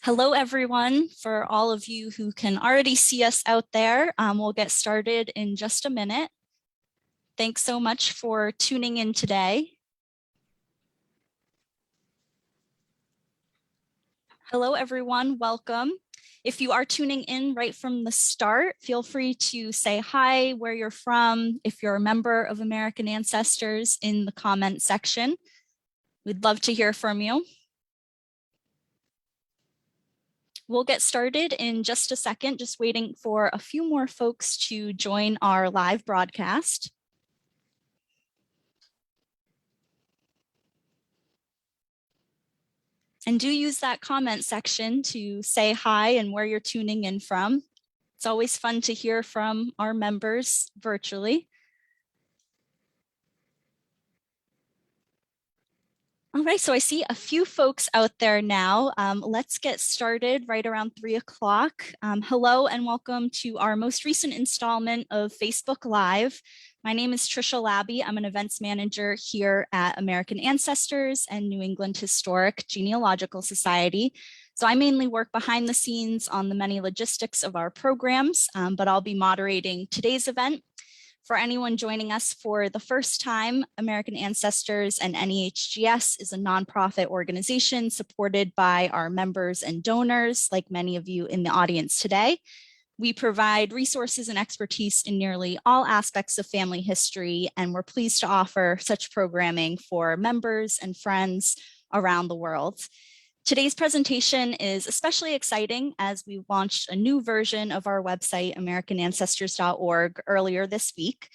Hello, everyone. For all of you who can already see us out there, we'll get started in just a minute. Thanks so much for tuning in today. Hello, everyone. Welcome. If you are tuning in right from the start, feel free to say hi, where you're from, if you're a member of American Ancestors in the comment section. We'd love to hear from you. We'll get started in just a second, just waiting for a few more folks to join our live broadcast. And do use that comment section to say hi and where you're tuning in from. It's always fun to hear from our members virtually. All right, so I see a few folks out there now. Let's get started right around 3 o'clock. Hello and welcome to our most recent installment of Facebook Live. My name is Trisha Labby. I'm an events manager here at American Ancestors and New England Historic Genealogical Society. So I mainly work behind the scenes on the many logistics of our programs, but I'll be moderating today's event. For anyone joining us for the first time, American Ancestors and NEHGS is a nonprofit organization supported by our members and donors, like many of you in the audience today. We provide resources and expertise in nearly all aspects of family history, and we're pleased to offer such programming for members and friends around the world. Today's presentation is especially exciting as we launched a new version of our website, americanancestors.org, earlier this week.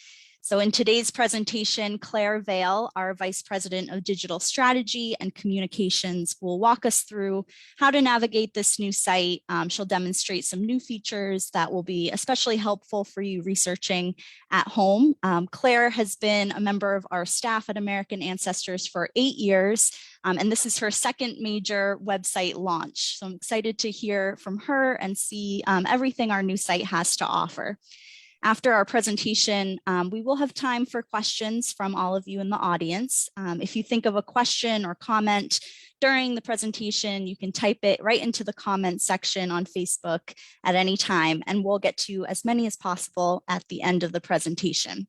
So in today's presentation, Claire Vail, our Vice President of Digital Strategy and Communications, will walk us through how to navigate this new site. She'll demonstrate some new features that will be especially helpful for you researching at home. Claire has been a member of our staff at American Ancestors for 8 years. And this is her second major website launch. So I'm excited to hear from her and see everything our new site has to offer. After our presentation, we will have time for questions from all of you in the audience. If you think of a question or comment during the presentation, you can type it right into the comment section on Facebook at any time, and we'll get to as many as possible at the end of the presentation.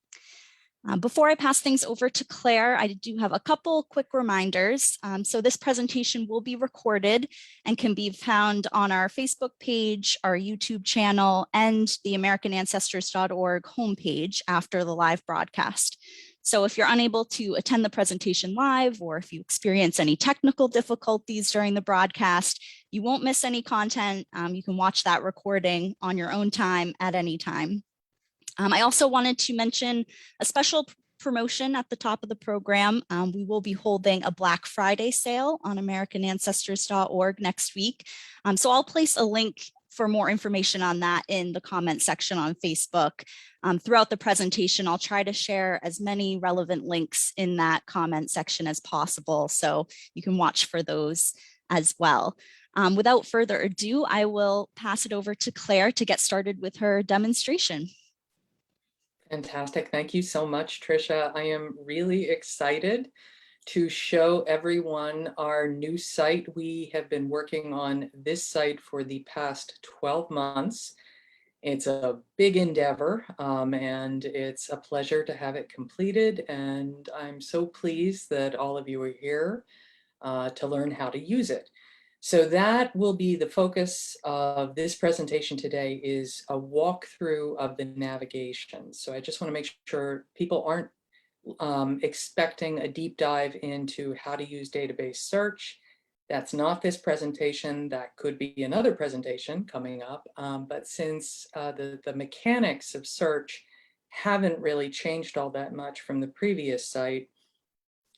Before I pass things over to Claire, I do have a couple quick reminders. So this presentation will be recorded and can be found on our Facebook page, our YouTube channel, and the americanancestors.org homepage after the live broadcast. So if you're unable to attend the presentation live, or if you experience any technical difficulties during the broadcast, you won't miss any content. You can watch that recording on your own time at any time. I also wanted to mention a special promotion at the top of the program. We will be holding a Black Friday sale on americanancestors.org next week. So I'll place a link for more information on that in the comment section on Facebook. Throughout the presentation, I'll try to share as many relevant links in that comment section as possible, so you can watch for those as well. Without further ado, I will pass it over to Claire to get started with her demonstration. Fantastic. Thank you so much, Trisha. I am really excited to show everyone our new site. We have been working on this site for the past 12 months. It's a big endeavor, and it's a pleasure to have it completed. And I'm so pleased that all of you are here to learn how to use it. So that will be the focus of this presentation today, is a walkthrough of the navigation. So I just want to make sure people aren't expecting a deep dive into how to use database search. That's not this presentation. That could be another presentation coming up. But since the mechanics of search haven't really changed all that much from the previous site,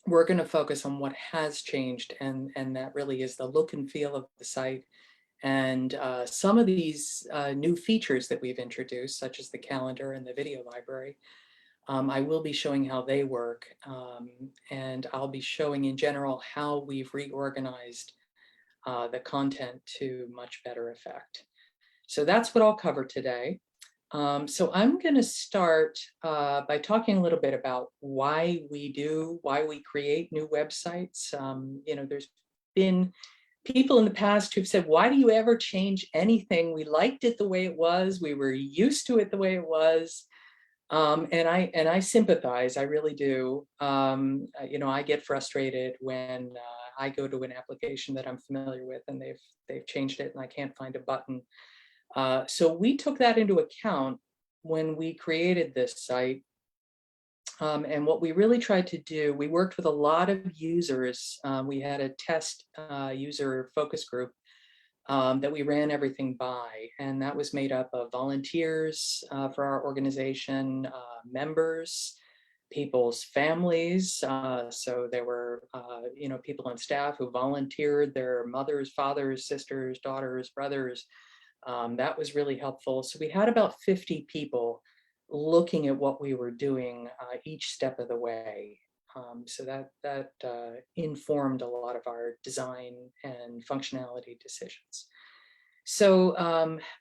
we're going to focus on what has changed, and that really is the look and feel of the site, and some of these new features that we've introduced, such as the calendar and the video library. I will be showing how they work, and I'll be showing in general how we've reorganized the content to much better effect. So that's what I'll cover today. So I'm going to start by talking a little bit about why we create new websites. You know, there's been people in the past who've said, why do you ever change anything? We liked it the way it was. We were used to it the way it was. And I sympathize, I really do. I get frustrated when I go to an application that I'm familiar with and they've changed it and I can't find a button. So we took that into account when we created this site. And what we really tried to do, we worked with a lot of users. We had a test user focus group that we ran everything by. And that was made up of volunteers for our organization, members, people's families. So there were, people on staff who volunteered, their mothers, fathers, sisters, daughters, brothers. That was really helpful. So we had about 50 people looking at what we were doing each step of the way. So that informed a lot of our design and functionality decisions. So,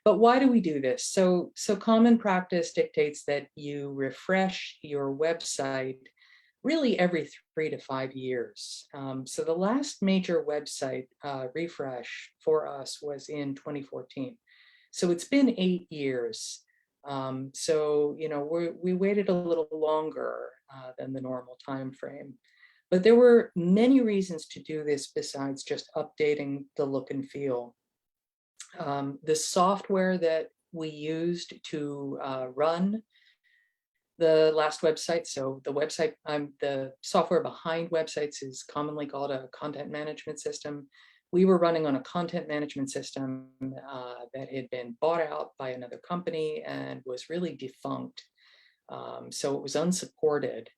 but why do we do this? So common practice dictates that you refresh your website really every 3 to 5 years. So the last major website refresh for us was in 2014. So it's been 8 years. We waited a little longer than the normal time frame. But there were many reasons to do this besides just updating the look and feel. The software that we used to run the last website, so the software behind websites is commonly called a content management system. We were running on a content management system that had been bought out by another company and was really defunct. So it was unsupported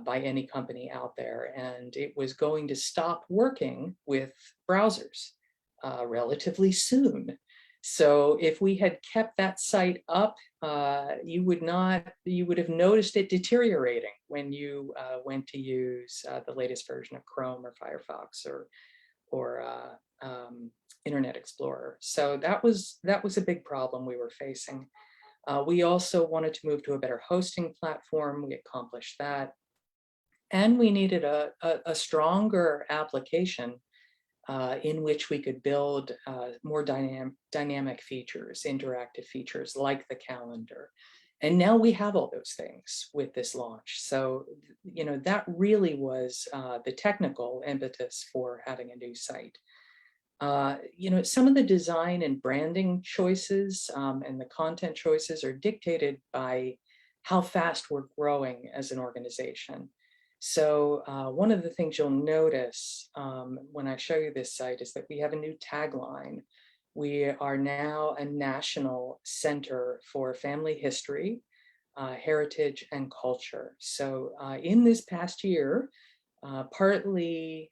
by any company out there, and it was going to stop working with browsers relatively soon. So if we had kept that site up, you would have noticed it deteriorating when you went to use the latest version of Chrome or Firefox or Internet Explorer. So that was a big problem we were facing. We also wanted to move to a better hosting platform. We accomplished that. And we needed a stronger application in which we could build more dynamic features, interactive features like the calendar. And now we have all those things with this launch. So, that really was the technical impetus for having a new site. Some of the design and branding choices and the content choices are dictated by how fast we're growing as an organization. So one of the things you'll notice when I show you this site is that we have a new tagline. We are now a national center for family history, heritage, and culture. So in this past year, partly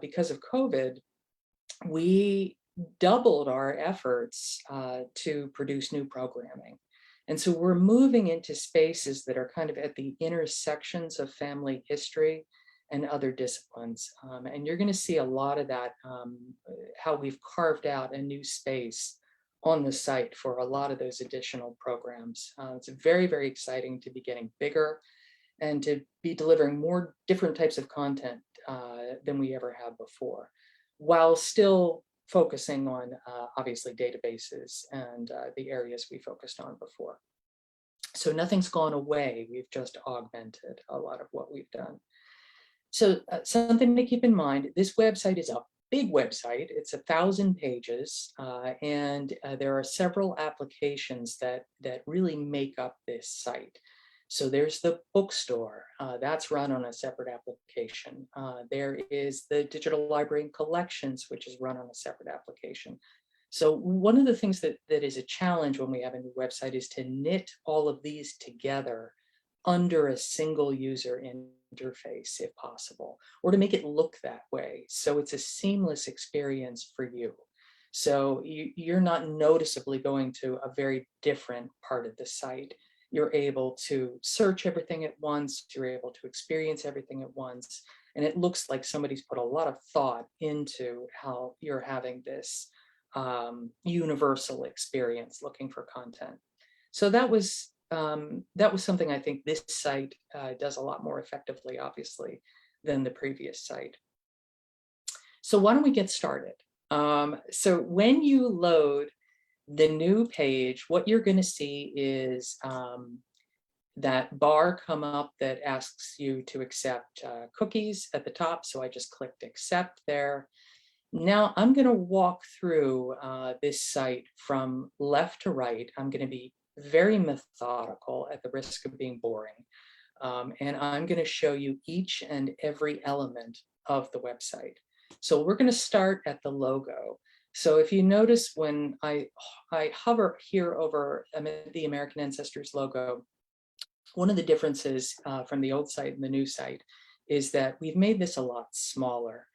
because of COVID, we doubled our efforts to produce new programming. And so we're moving into spaces that are kind of at the intersections of family history and other disciplines. And you're going to see a lot of that, how we've carved out a new space on the site for a lot of those additional programs. It's very, very exciting to be getting bigger and to be delivering more different types of content than we ever have before, while still focusing on obviously databases and the areas we focused on before. So nothing's gone away. We've just augmented a lot of what we've done. So something to keep in mind, this website is a big website. It's 1,000 pages, and there are several applications that really make up this site. So there's the Bookstore, that's run on a separate application. There is the Digital Library and Collections, which is run on a separate application. So one of the things that is a challenge when we have a new website is to knit all of these together under a single user interface, if possible, or to make it look that way. So it's a seamless experience for you. So you're not noticeably going to a very different part of the site. You're able to search everything at once, you're able to experience everything at once, and it looks like somebody's put a lot of thought into how you're having this universal experience looking for content. So that was something I think this site does a lot more effectively, obviously, than the previous site. So why don't we get started? So when you load the new page, what you're going to see is that bar come up that asks you to accept cookies at the top. So I just clicked accept there. Now I'm going to walk through this site from left to right. I'm going to be very methodical at the risk of being boring. And I'm going to show you each and every element of the website. So we're going to start at the logo. So if you notice when I hover here over the American Ancestors logo, one of the differences from the old site and the new site is that we've made this a lot smaller.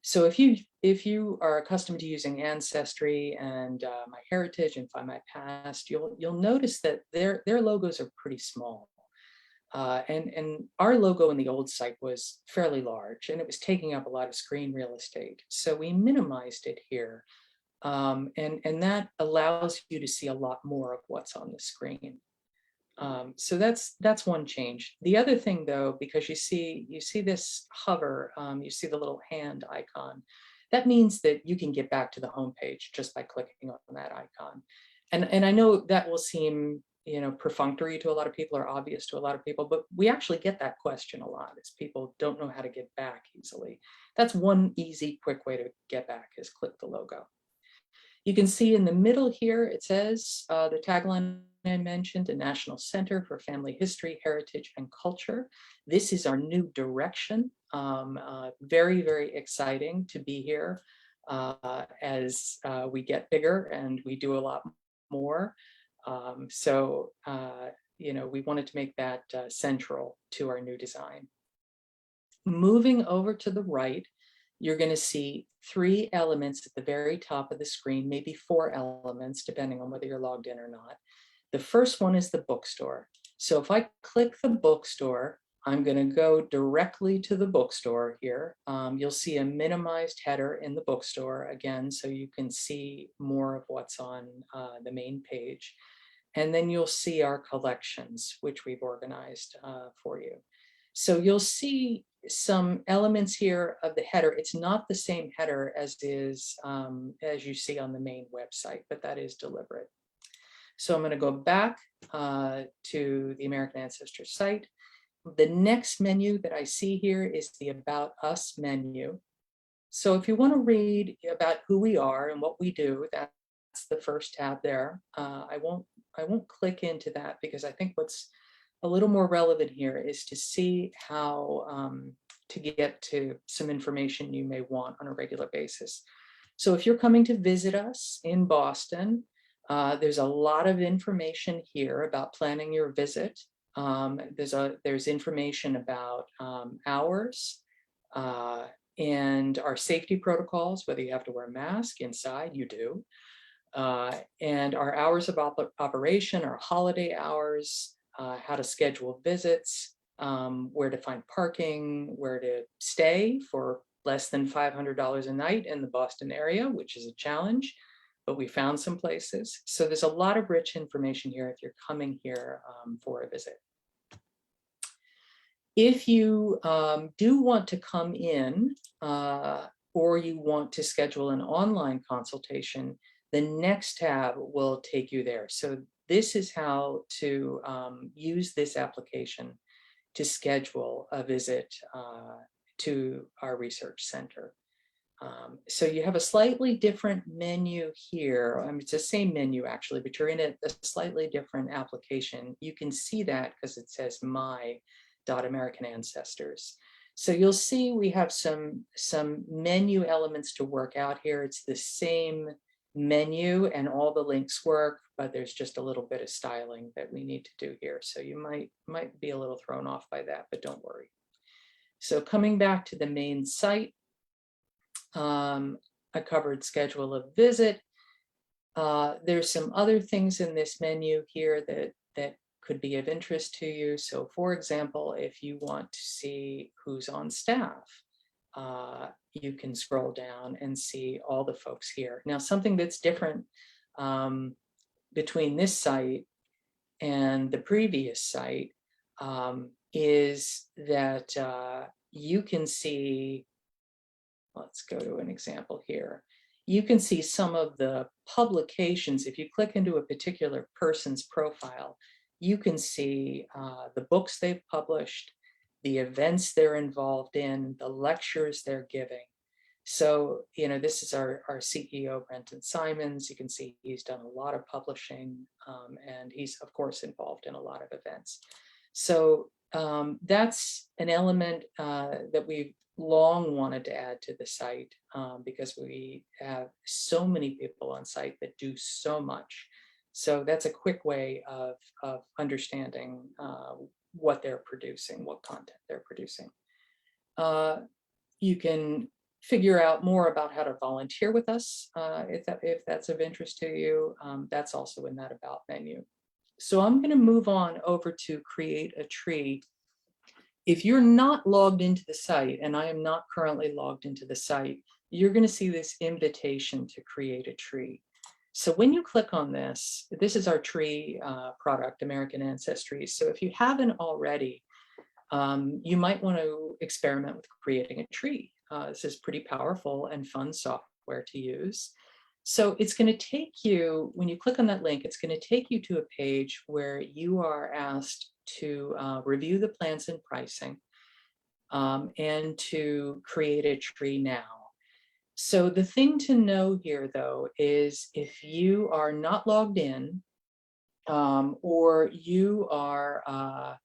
So if you are accustomed to using Ancestry and My Heritage and Find My Past, you'll notice that their logos are pretty small. And our logo in the old site was fairly large and it was taking up a lot of screen real estate. So we minimized it here. And that allows you to see a lot more of what's on the screen. So that's one change. The other thing though, because you see this hover, you see the little hand icon, that means that you can get back to the home page just by clicking on that icon. And I know that will seem, perfunctory to a lot of people or obvious to a lot of people, but we actually get that question a lot is people don't know how to get back easily. That's one easy, quick way to get back is click the logo. You can see in the middle here, it says the tagline I mentioned, a National Center for Family History, Heritage, and Culture. This is our new direction. Very, very exciting to be here as we get bigger and we do a lot more. We wanted to make that central to our new design. Moving over to the right, you're going to see 3 elements at the very top of the screen, maybe 4 elements, depending on whether you're logged in or not. The first one is the bookstore. So if I click the bookstore, I'm going to go directly to the bookstore here. You'll see a minimized header in the bookstore again, so you can see more of what's on the main page. And then you'll see our collections, which we've organized for you. So you'll see some elements here of the header. It's not the same header as you see on the main website, but that is deliberate. So I'm going to go back to the American Ancestors site. The next menu that I see here is the About Us menu. So if you want to read about who we are and what we do, that's the first tab there. I won't click into that because I think what's a little more relevant here is to see how to get to some information you may want on a regular basis. So if you're coming to visit us in Boston, there's a lot of information here about planning your visit. There's information about hours and our safety protocols, whether you have to wear a mask inside, you do. And our hours of operation, our holiday hours, how to schedule visits, where to find parking, where to stay for less than $500 a night in the Boston area, which is a challenge, but we found some places. So there's a lot of rich information here if you're coming here for a visit. If you do want to come in or you want to schedule an online consultation, the next tab will take you there. So this is how to use this application to schedule a visit to our research center. So you have a slightly different menu here. It's the same menu actually, but you're in a slightly different application. You can see that because it says My.American Ancestors. So you'll see we have some menu elements to work out here. It's the same menu and all the links work, but there's just a little bit of styling that we need to do here. So you might be a little thrown off by that, but don't worry. So coming back to the main site, I covered schedule a visit. There's some other things in this menu here that could be of interest to you. So for example, if you want to see who's on staff, you can scroll down and see all the folks here. Now, something that's different between this site and the previous site is that you can see, let's go to an example here. you can see some of the publications. If you click into a particular person's profile, you can see the books they've published, the events they're involved in, the lectures they're giving. So, this is our CEO, Brenton Simons. You can see he's done a lot of publishing, and he's, of course, involved in a lot of events. So that's an element that we've long wanted to add to the site, because we have so many people on site that do so much. So that's a quick way of understanding what they're producing, what content they're producing. You can figure out more about how to volunteer with us if that's of interest to you. That's also in that About menu. So I'm going to move on over to create a tree. If you're not logged into the site, and I am not currently logged into the site, you're going to see this invitation to create a tree. So when you click on this, this is our tree product, American Ancestry. So if you haven't already, you might want to experiment with creating a tree. This is pretty powerful and fun software to use. So it's going to take you, when you click on that link, it's going to take you to a page where you are asked to review the plans and pricing, and to create a tree now. So the thing to know here, though, is if you are not logged in, or you are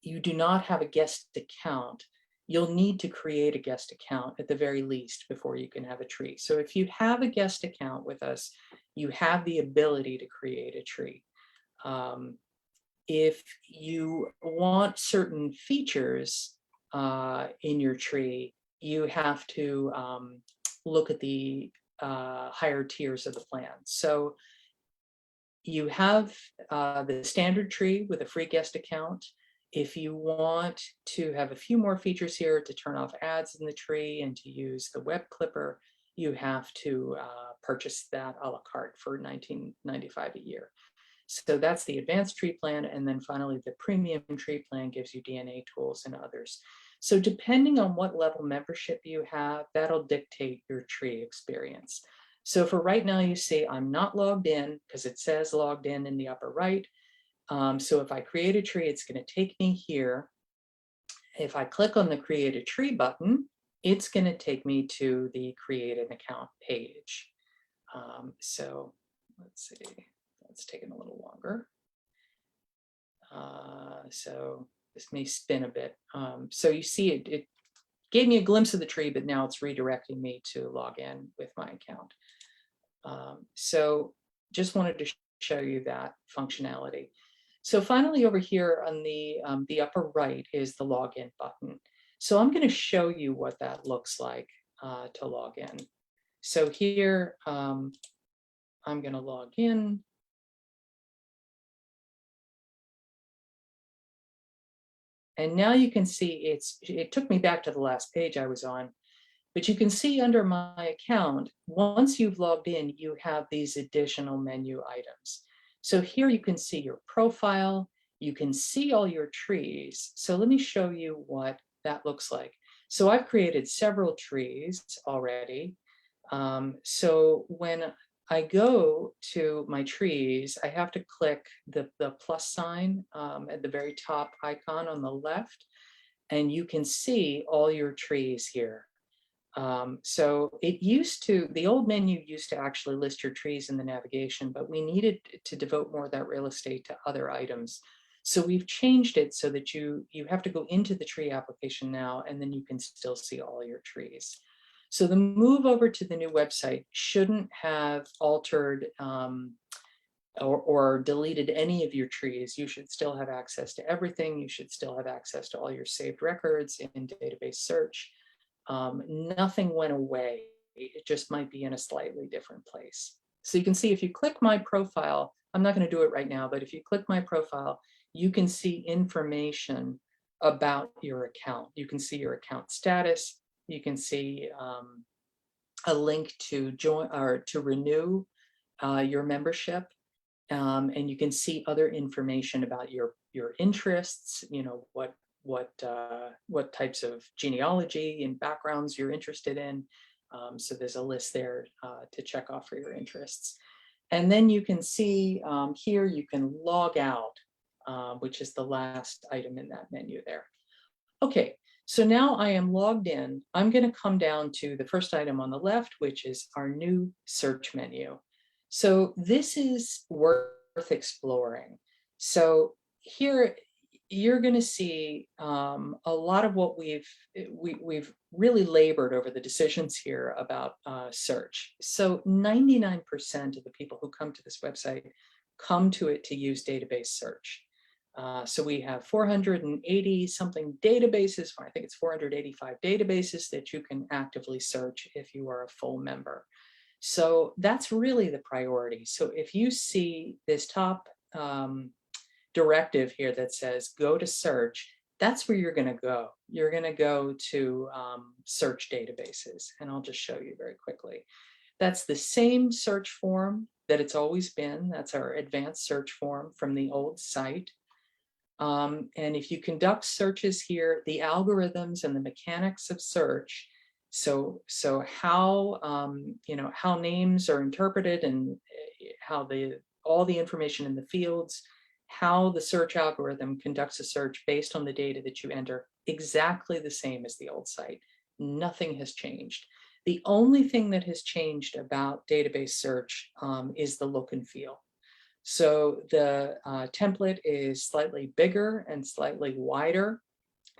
you do not have a guest account, you'll need to create a guest account at the very least before you can have a tree. So if you have a guest account with us, you have the ability to create a tree. If you want certain features in your tree, you have to look at the higher tiers of the plan. So you have the standard tree with a free guest account. If you want to have a few more features here to turn off ads in the tree and to use the web clipper, you have to purchase that a la carte for $19.95 a year. So that's the advanced tree plan. And then finally, the premium tree plan gives you DNA tools and others. So depending on what level membership you have, that'll dictate your tree experience. So for right now, you see I'm not logged in because it says logged in the upper right. So if I create a tree, it's going to take me here. If I click on the Create a Tree button, it's going to take me to the Create an Account page. So let's see, that's taking a little longer. So this may spin a bit. So you see it gave me a glimpse of the tree, but now it's redirecting me to log in with my account. So just wanted to show you that functionality. So finally, over here on the upper right is the login button. So I'm going to show you what that looks like to log in. So here, I'm going to log in. And now you can see it took me back to the last page I was on. But you can see under my account, once you've logged in, you have these additional menu items. So here you can see your profile, you can see all your trees. So let me show you what that looks like. So I've created several trees already. So when I go to my trees, I have to click the plus sign at the very top icon on the left, and you can see all your trees here. So the old menu used to actually list your trees in the navigation, but we needed to devote more of that real estate to other items. So we've changed it so that you have to go into the tree application now, and then you can still see all your trees. So the move over to the new website shouldn't have altered or deleted any of your trees. You should still have access to everything. You should still have access to all your saved records in database search. Nothing went away. It just might be in a slightly different place. So you can see if you click my profile, I'm not going to do it right now, but if you click my profile, you can see information about your account. You can see your account status. You can see a link to join or to renew your membership. And you can see other information about your interests, what what types of genealogy and backgrounds you're interested in. So there's a list there to check off for your interests. And then you can see here you can log out, which is the last item in that menu there. Okay, so now I am logged in. I'm going to come down to the first item on the left, which is our new search menu. So this is worth exploring. So here you're going to see a lot of what we've really labored over the decisions here about search. So 99% of the people who come to this website come to it to use database search. So we have 480 something databases, I think it's 485 databases that you can actively search if you are a full member. So that's really the priority. So if you see this top directive here that says go to search, that's where you're going to go. You're going to go to search databases, and I'll just show you very quickly. That's the same search form that it's always been. That's our advanced search form from the old site. And if you conduct searches here, the algorithms and the mechanics of search, so how how names are interpreted and how all the information in the fields, how the search algorithm conducts a search based on the data that you enter, exactly the same as the old site. Nothing has changed. The only thing that has changed about database search is the look and feel. So the template is slightly bigger and slightly wider.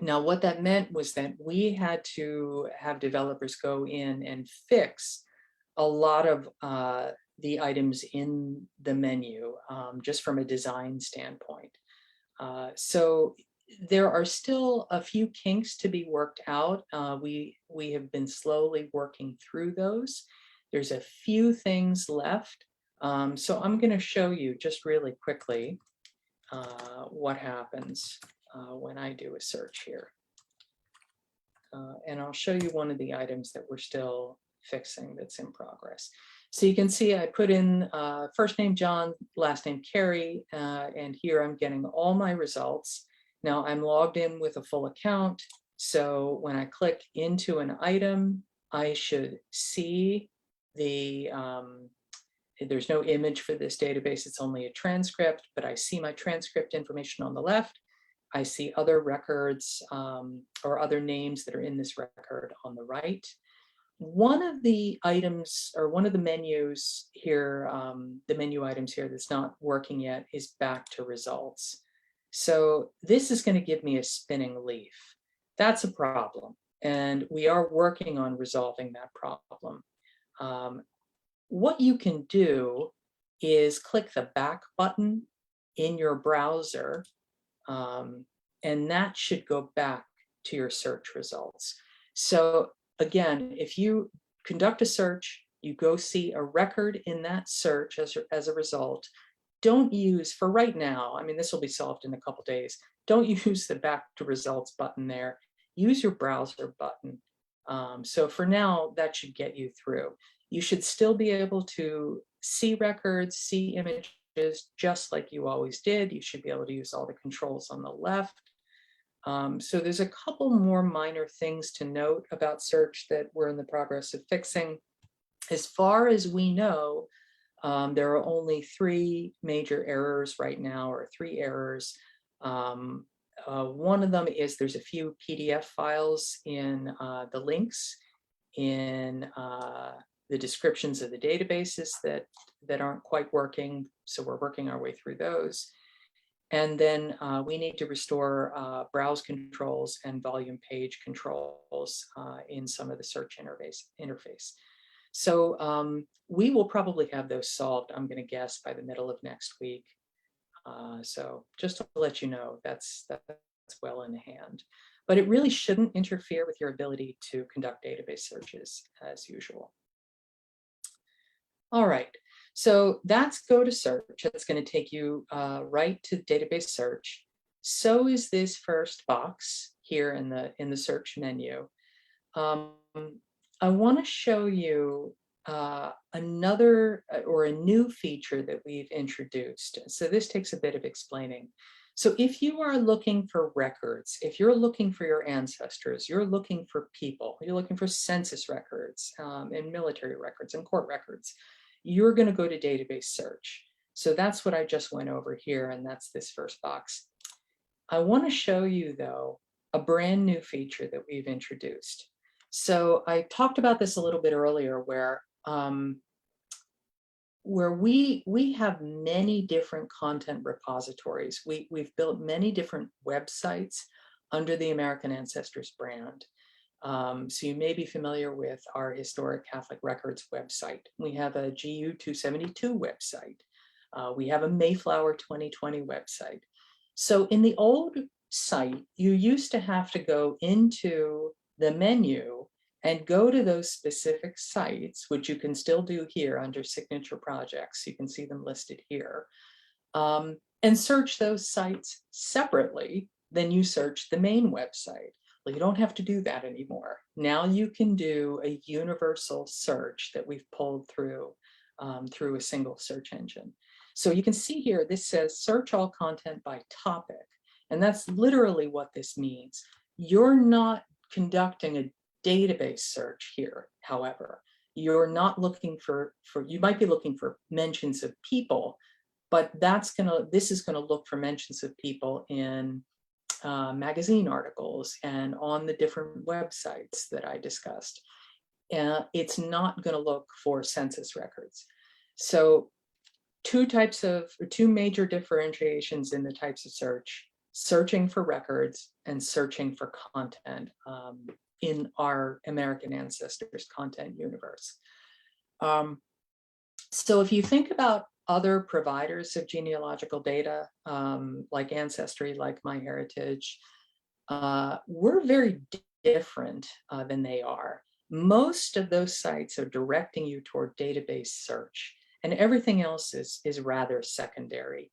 Now, what that meant was that we had to have developers go in and fix a lot of the items in the menu, just from a design standpoint. So there are still a few kinks to be worked out. We have been slowly working through those. There's a few things left. So I'm going to show you just really quickly what happens when I do a search here. And I'll show you one of the items that we're still fixing that's in progress. So you can see I put in first name John, last name Carrie, and here I'm getting all my results. Now I'm logged in with a full account. So when I click into an item, I should see the there's no image for this database, it's only a transcript, but I see my transcript information on the left. I see other records or other names that are in this record on the right. One of the items or one of the menus here, the menu items here that's not working yet is back to results. So this is going to give me a spinning leaf. That's a problem, and we are working on resolving that problem. What you can do is click the back button in your browser, and that should go back to your search results. So again, if you conduct a search, you go see a record in that search as a result, don't use, for right now, I mean, this will be solved in a couple days, don't use the back to results button there. Use your browser button. So for now, that should get you through. You should still be able to see records, see images, just like you always did. You should be able to use all the controls on the left. So there's a couple more minor things to note about search that we're in the progress of fixing. As far as we know, there are only 3 major errors right now, or 3 errors. One of them is there's a few PDF files in the links in the descriptions of the databases that aren't quite working. So we're working our way through those. And then we need to restore browse controls and volume page controls in some of the search interface. So we will probably have those solved, I'm going to guess, by the middle of next week. So just to let you know, that's well in hand. But it really shouldn't interfere with your ability to conduct database searches as usual. All right, so that's go to search. It's going to take you right to database search. So is this first box here in the search menu. I want to show you another or a new feature that we've introduced. So this takes a bit of explaining. So if you are looking for records, if you're looking for your ancestors, you're looking for people, you're looking for census records and military records and court records, you're going to go to database search. So that's what I just went over here, and that's this first box. I want to show you, though, a brand new feature that we've introduced. So I talked about this a little bit earlier, where we have many different content repositories. We've built many different websites under the American Ancestors brand. So you may be familiar with our Historic Catholic Records website. We have a GU 272 website. We have a Mayflower 2020 website. So in the old site, you used to have to go into the menu and go to those specific sites, which you can still do here under signature projects. You can see them listed here, and search those sites separately than you search the main website. Well, you don't have to do that anymore. Now you can do a universal search that we've pulled through a single search engine. So you can see here, this says search all content by topic. And that's literally what this means. You're not conducting a database search here, however. You're not looking for you might be looking for mentions of people, but this is gonna look for mentions of people in magazine articles and on the different websites that I discussed. It's not gonna look for census records. So two major differentiations in the types of search: searching for records and searching for content in our American Ancestors content universe. So if you think about other providers of genealogical data, like Ancestry, like MyHeritage, we're very different than they are. Most of those sites are directing you toward database search, and everything else is rather secondary.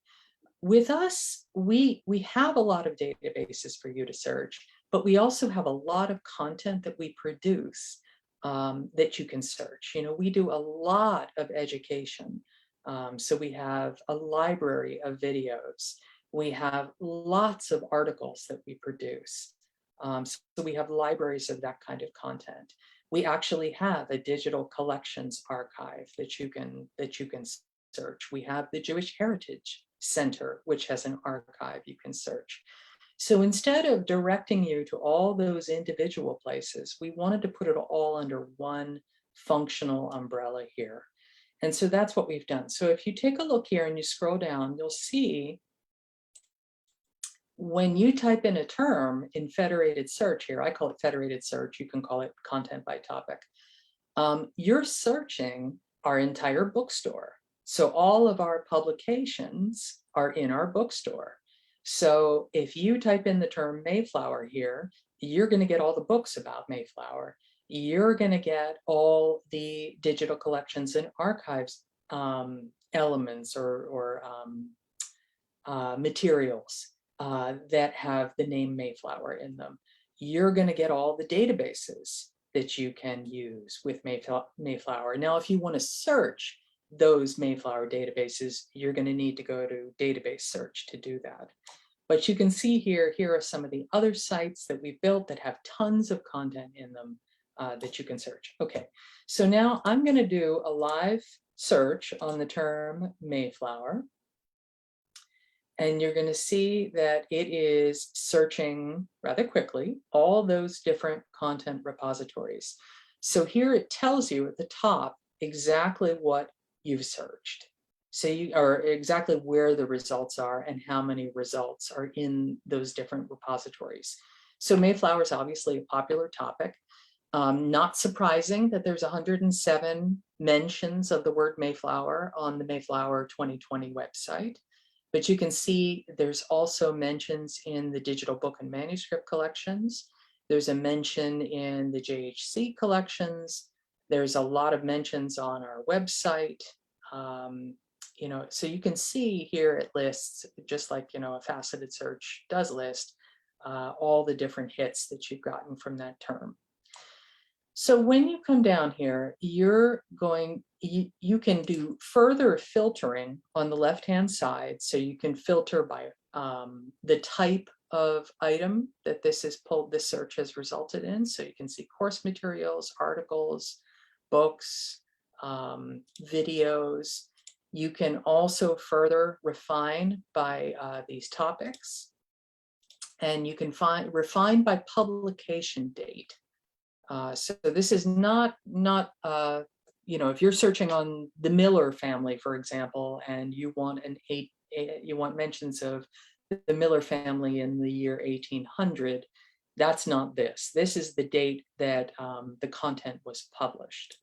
With us, we have a lot of databases for you to search, but we also have a lot of content that we produce that you can search. You know, we do a lot of education. So we have a library of videos. We have lots of articles that we produce. So we have libraries of that kind of content. We actually have a digital collections archive that you can search. We have the Jewish Heritage Center, which has an archive you can search. So instead of directing you to all those individual places, we wanted to put it all under one functional umbrella here. And so that's what we've done. So if you take a look here and you scroll down, you'll see when you type in a term in Federated Search here, I call it Federated Search, you can call it content by topic, you're searching our entire bookstore. So all of our publications are in our bookstore. So if you type in the term Mayflower here, you're going to get all the books about Mayflower. You're going to get all the digital collections and archives elements or materials that have the name Mayflower in them. You're going to get all the databases that you can use with Mayflower. Now, if you want to search those Mayflower databases, you're going to need to go to database search to do that. But you can see here are some of the other sites that we've built that have tons of content in them that you can search. Okay, so now I'm going to do a live search on the term Mayflower. And you're going to see that it is searching rather quickly all those different content repositories. So here it tells you at the top exactly what you've searched. So or exactly where the results are and how many results are in those different repositories. So Mayflower is obviously a popular topic. Not surprising that there's 107 mentions of the word Mayflower on the Mayflower 2020 website. But you can see there's also mentions in the digital book and manuscript collections. There's a mention in the JHC collections. There's a lot of mentions on our website. You know, so you can see here it lists, just like, you know, a faceted search does list, all the different hits that you've gotten from that term. So when you come down here, you can do further filtering on the left-hand side. So you can filter by the type of item that this search has resulted in. So you can see course materials, articles, books, videos. You can also further refine by these topics, and you can refine by publication date. So this is not if you're searching on the Miller family, for example, and you want you want mentions of the Miller family in the year 1800, that's not this. This is the date that the content was published.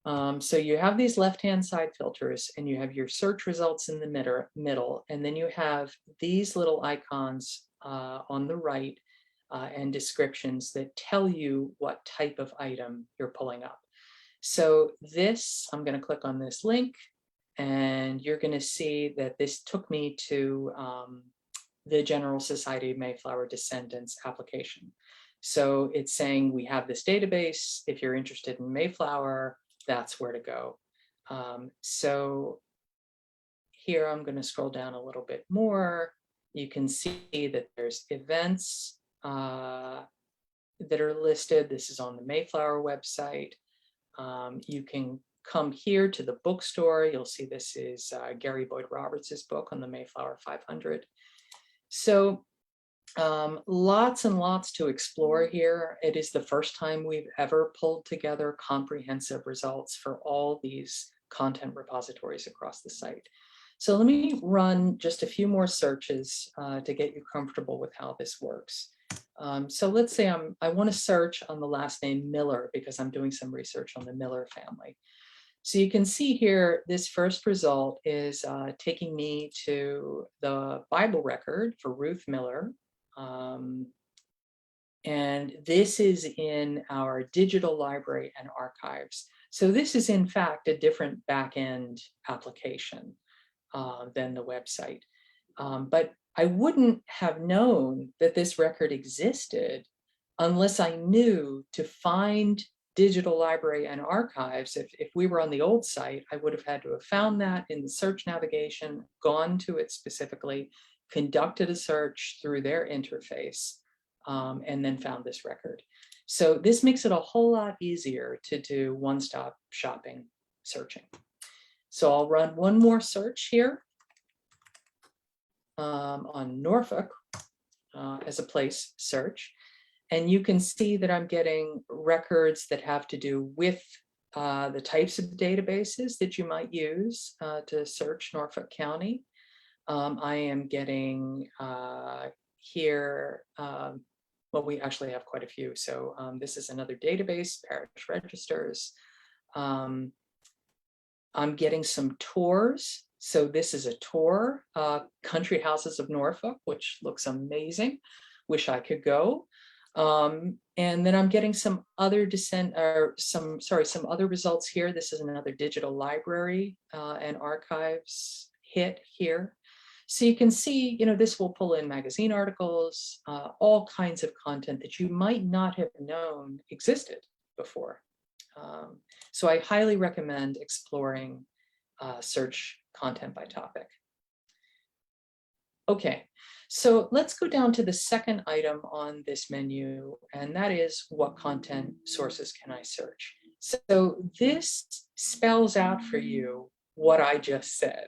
So you have these left-hand side filters, and you have your search results in the middle, and then you have these little icons on the right and descriptions that tell you what type of item you're pulling up. So this, I'm going to click on this link, and you're going to see that this took me to the General Society of Mayflower Descendants application. So it's saying we have this database. If you're interested in Mayflower, that's where to go. So here I'm going to scroll down a little bit more. You can see that there's events that are listed. This is on the Mayflower website. You can come here to the bookstore. You'll see this is Gary Boyd Roberts' book on the Mayflower 500. So lots and lots to explore here. It is the first time we've ever pulled together comprehensive results for all these content repositories across the site. So let me run just a few more searches to get you comfortable with how this works. So let's say I want to search on the last name Miller because I'm doing some research on the Miller family. So you can see here, this first result is taking me to the Bible record for Ruth Miller. And this is in our digital library and archives. So this is in fact a different back-end application than the website. But I wouldn't have known that this record existed unless I knew to find digital library and archives. If we were on the old site, I would have had to have found that in the search navigation, gone to it specifically, conducted a search through their interface, and then found this record. So this makes it a whole lot easier to do one-stop shopping searching. So I'll run one more search here on Norfolk as a place search. And you can see that I'm getting records that have to do with the types of databases that you might use to search Norfolk County. I am getting here, well, we actually have quite a few. So this is another database, parish registers. I'm getting some tours. So this is a tour, Country Houses of Norfolk, which looks amazing. Wish I could go. And then I'm getting some other some other results here. This is another digital library and archives hit here. So you can see, this will pull in magazine articles, all kinds of content that you might not have known existed before. So I highly recommend exploring search content by topic. Okay, so let's go down to the second item on this menu, and that is what content sources can I search? So this spells out for you what I just said.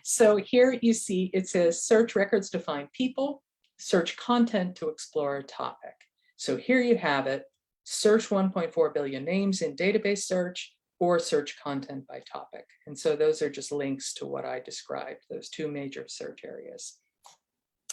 So here you see it says search records to find people, search content to explore a topic. So here you have it, search 1.4 billion names in database search, or search content by topic. And so those are just links to what I described, those two major search areas.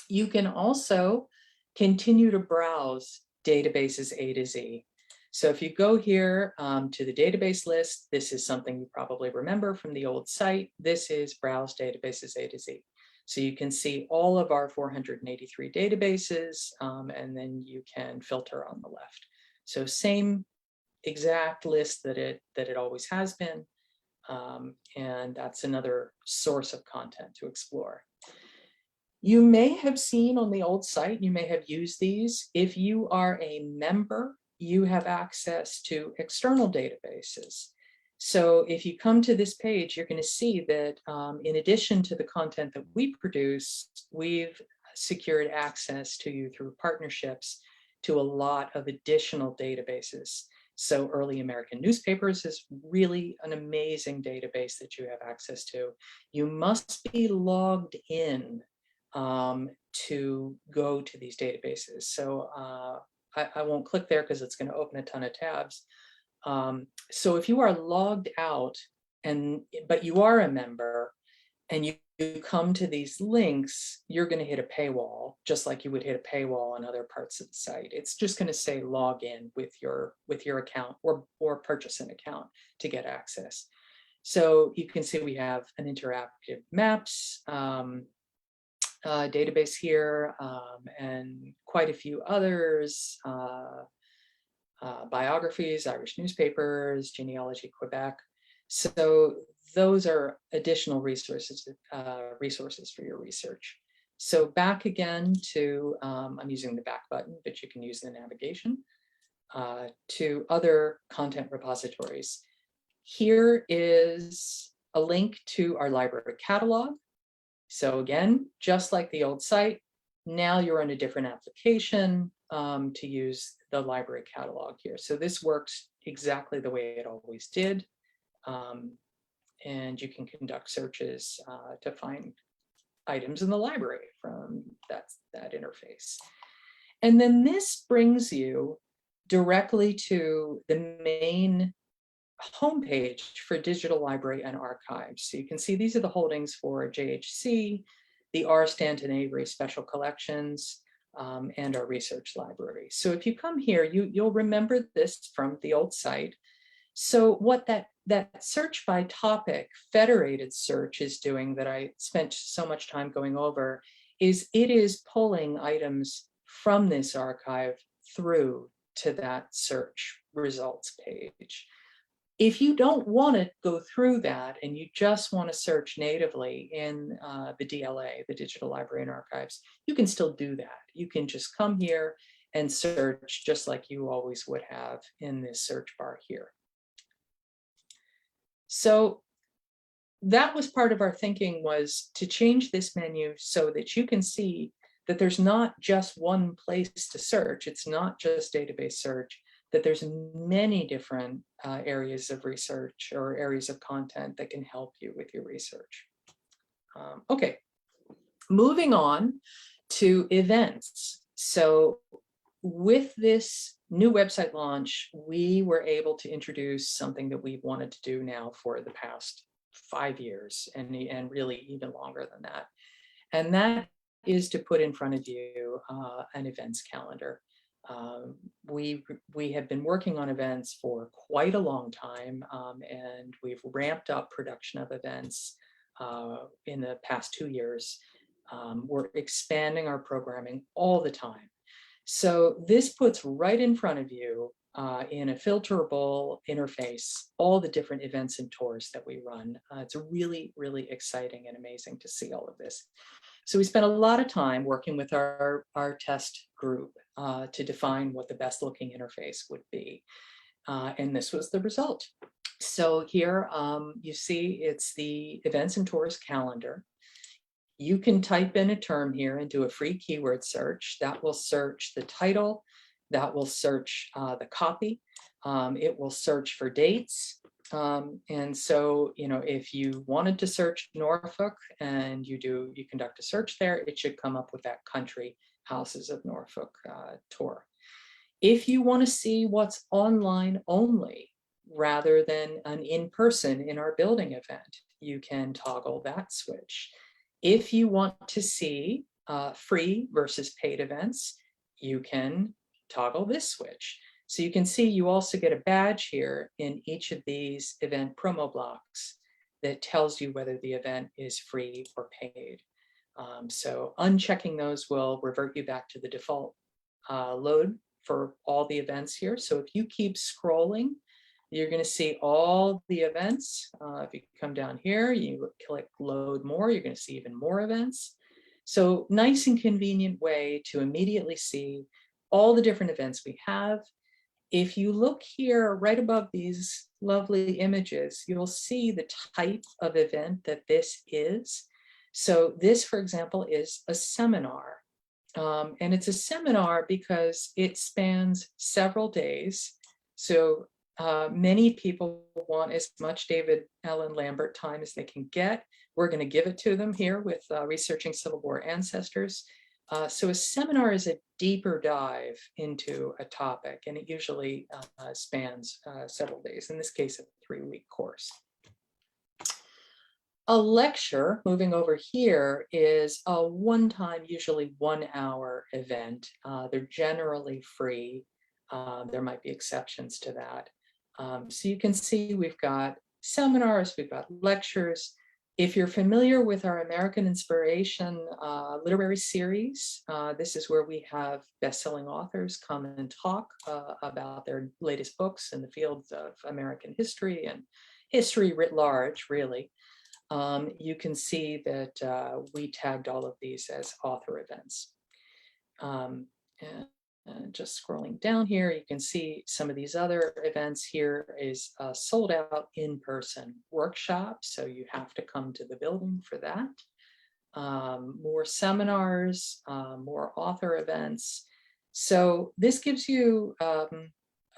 You can also continue to browse databases A to Z. So if you go here to the database list, this is something you probably remember from the old site. This is browse databases A to Z. So you can see all of our 483 databases, and then you can filter on the left. So same exact list that it always has been, and that's another source of content to explore. You may have seen on the old site, you may have used these. If you are a member, you have access to external databases. So if you come to this page, you're going to see that in addition to the content that we produce, we've secured access to you through partnerships to a lot of additional databases. So Early American Newspapers is really an amazing database that you have access to. You must be logged in to go to these databases. So I won't click there because it's going to open a ton of tabs. So if you are logged out but you are a member and you come to these links, you're going to hit a paywall, just like you would hit a paywall on other parts of the site. It's just going to say log in with your account or purchase an account to get access. So you can see we have an interactive maps database here, and quite a few others. Biographies, Irish newspapers, Genealogy Quebec. So those are additional resources for your research. So back again to, I'm using the back button, but you can use the navigation to other content repositories. Here is a link to our library catalog. So again, just like the old site, now you're in a different application to use the library catalog here. So this works exactly the way it always did. And you can conduct searches to find items in the library from that interface. And then this brings you directly to the main homepage for Digital Library and Archives. So you can see these are the holdings for JHC, the R. Stanton Avery Special Collections, and our research library. So if you come here, you'll remember this from the old site. So what that search by topic, Federated Search, is doing, that I spent so much time going over, is it is pulling items from this archive through to that search results page. If you don't want to go through that and you just want to search natively in the DLA, the Digital Library and Archives, you can still do that. You can just come here and search just like you always would have in this search bar here. So that was part of our thinking, was to change this menu so that you can see that there's not just one place to search. It's not just database search, that there's many different areas of research or areas of content that can help you with your research. Okay, moving on to events. So with this new website launch, we were able to introduce something that we've wanted to do now for the past 5 years and really even longer than that. And that is to put in front of you an events calendar. We have been working on events for quite a long time, and we've ramped up production of events in the past 2 years. We're expanding our programming all the time. So this puts right in front of you in a filterable interface all the different events and tours that we run. It's really, really exciting and amazing to see all of this. So we spent a lot of time working with our test group to define what the best looking interface would be. And this was the result. So here you see it's the events and tours calendar. You can type in a term here and do a free keyword search. That will search the title, that will search the copy, it will search for dates. And so, you know, if you wanted to search Norfolk and you conduct a search there, it should come up with that country houses of Norfolk tour. If you want to see what's online only rather than an in-person in our building event, you can toggle that switch. If you want to see free versus paid events, you can toggle this switch. So you can see you also get a badge here in each of these event promo blocks that tells you whether the event is free or paid. So unchecking those will revert you back to the default load for all the events here. So if you keep scrolling, you're going to see all the events. If you come down here, you click load more, you're going to see even more events. So nice and convenient way to immediately see all the different events we have. If you look here right above these lovely images, you'll see the type of event that this is. So this, for example, is a seminar. And it's a seminar because it spans several days. So many people want as much David Allen Lambert time as they can get. We're going to give it to them here with Researching Civil War Ancestors. So a seminar is a deeper dive into a topic, and it usually spans several days, in this case, a 3-week course. A lecture, moving over here, is a one-time, usually 1-hour event. They're generally free. There might be exceptions to that. So you can see we've got seminars, we've got lectures. If you're familiar with our American Inspiration literary series, this is where we have best-selling authors come and talk about their latest books in the fields of American history and history writ large, really. You can see that we tagged all of these as author events. And just scrolling down here, you can see some of these other events. Here is a sold out in-person workshop, so you have to come to the building for that. More seminars, more author events. So this gives you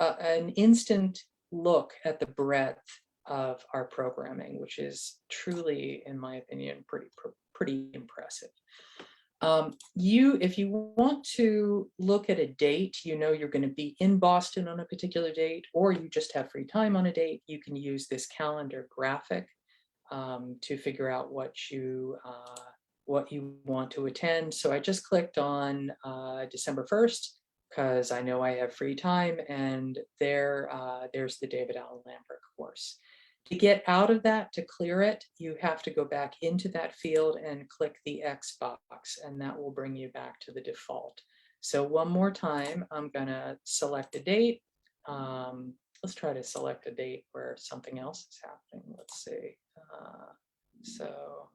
an instant look at the breadth of our programming, which is truly, in my opinion, pretty impressive. If you want to look at a date, you know you're going to be in Boston on a particular date, or you just have free time on a date, you can use this calendar graphic to figure out what you want to attend. So I just clicked on December 1st because I know I have free time, and there's the David Allen Lambert course. To get out of that, to clear it, you have to go back into that field and click the X box, and that will bring you back to the default. So one more time, I'm going to select a date. Let's try to select a date where something else is happening. Let's see. So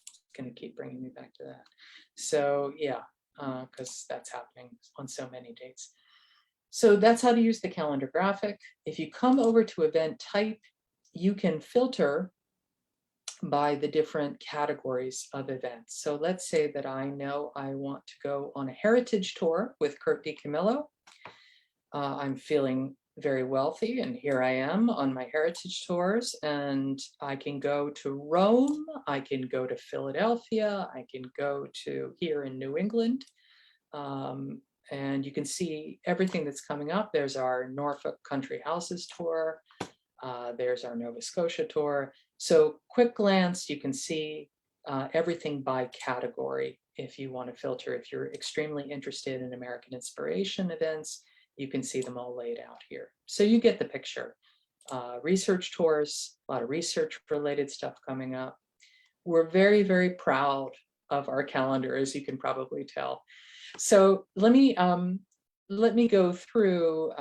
it's going to keep bringing me back to that. So yeah, because that's happening on so many dates. So that's how to use the calendar graphic. If you come over to event type, you can filter by the different categories of events. So let's say that I know I want to go on a heritage tour with Kurt DiCamillo. I'm feeling very wealthy, and here I am on my heritage tours, and I can go to Rome, I can go to Philadelphia, I can go to here in New England. And you can see everything that's coming up. There's our Norfolk Country Houses tour. There's our Nova Scotia tour. So quick glance, you can see everything by category if you want to filter. If you're extremely interested in American Inspiration events, you can see them all laid out here. So you get the picture. Research tours, a lot of research related stuff coming up. We're very, very proud of our calendar, as you can probably tell. So let me go through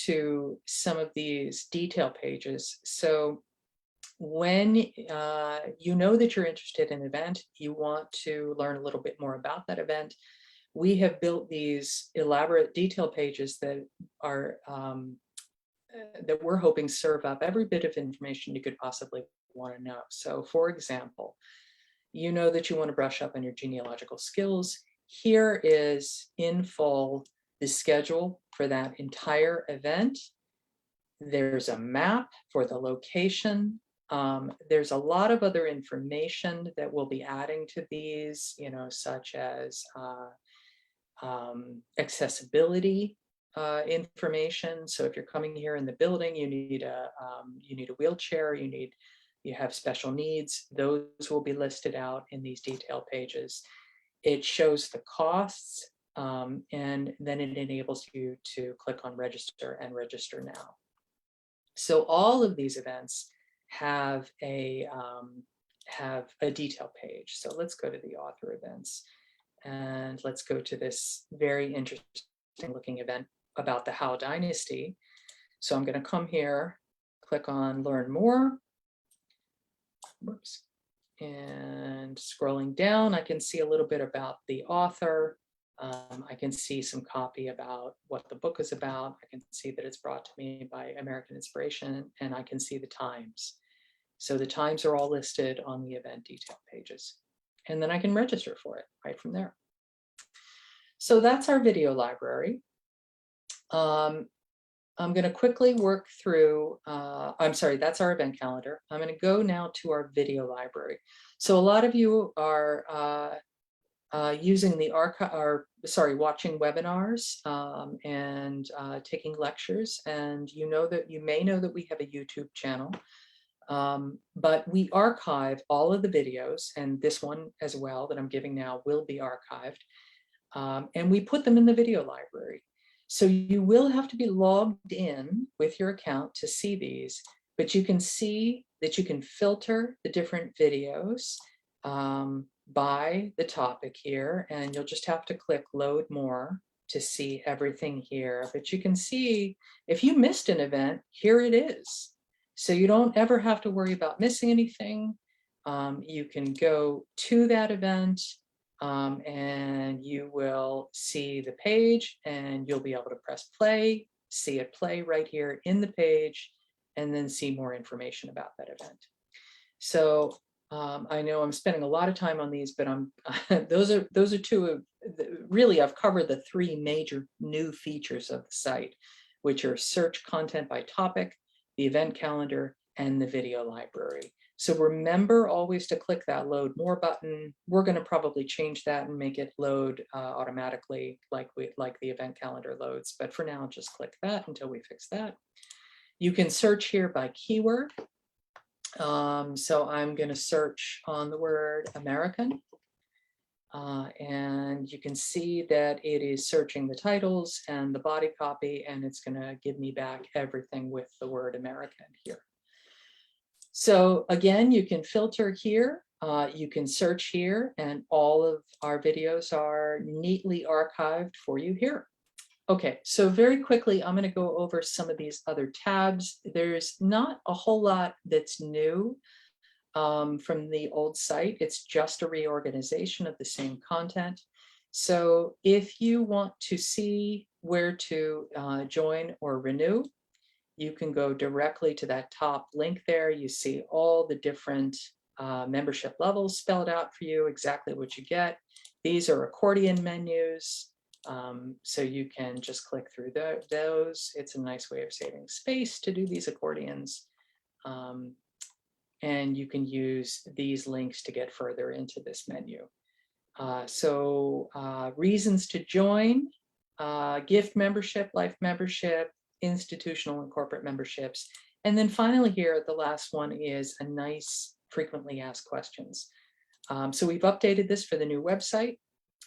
to some of these detail pages. So when you know that you're interested in an event, you want to learn a little bit more about that event, we have built these elaborate detail pages that are that we're hoping serve up every bit of information you could possibly want to know. So for example, you know that you want to brush up on your genealogical skills. Here is in full the schedule for that entire event. There's a map for the location. There's a lot of other information that we'll be adding to these, such as accessibility information. So if you're coming here in the building, you need a wheelchair, you have special needs, those will be listed out in these detail pages. It shows the costs, and then it enables you to click on register and register now. So all of these events have a detail page. So let's go to the author events, and let's go to this very interesting looking event about the Howe dynasty. So I'm going to come here, click on learn more. Whoops. And scrolling down, I can see a little bit about the author. I can see some copy about what the book is about. I can see that it's brought to me by American Inspiration, and I can see the times. So the times are all listed on the event detail pages. And then I can register for it right from there. So that's our video library. I'm going to quickly work through, I'm sorry, that's our event calendar. I'm going to go now to our video library. So a lot of you are using the archive, or sorry, watching webinars and taking lectures. And you may know that we have a YouTube channel, but we archive all of the videos, and this one as well that I'm giving now will be archived. And we put them in the video library. So you will have to be logged in with your account to see these, but you can see that you can filter the different videos by the topic here, and you'll just have to click load more to see everything here. But you can see if you missed an event, here it is. So you don't ever have to worry about missing anything. You can go to that event and you will see the page, and you'll be able to press play, see it play right here in the page, and then see more information about that event. So I know I'm spending a lot of time on these, but those are two of really, I've covered the three major new features of the site, which are search content by topic, the event calendar, and the video library. So remember always to click that load more button. We're going to probably change that and make it load automatically like the event calendar loads. But for now, just click that until we fix that. You can search here by keyword. So I'm going to search on the word American. And you can see that it is searching the titles and the body copy, and it's going to give me back everything with the word American here. So again, you can filter here, you can search here, and all of our videos are neatly archived for you here. Okay, so very quickly, I'm going to go over some of these other tabs. There's not a whole lot that's new from the old site. It's just a reorganization of the same content. So if you want to see where to join or renew, you can go directly to that top link there. You see all the different membership levels spelled out for you, exactly what you get. These are accordion menus. So you can just click through those. It's a nice way of saving space to do these accordions. And you can use these links to get further into this menu. Reasons to join, gift membership, life membership, institutional and corporate memberships. And then finally here, the last one is a nice frequently asked questions. So we've updated this for the new website.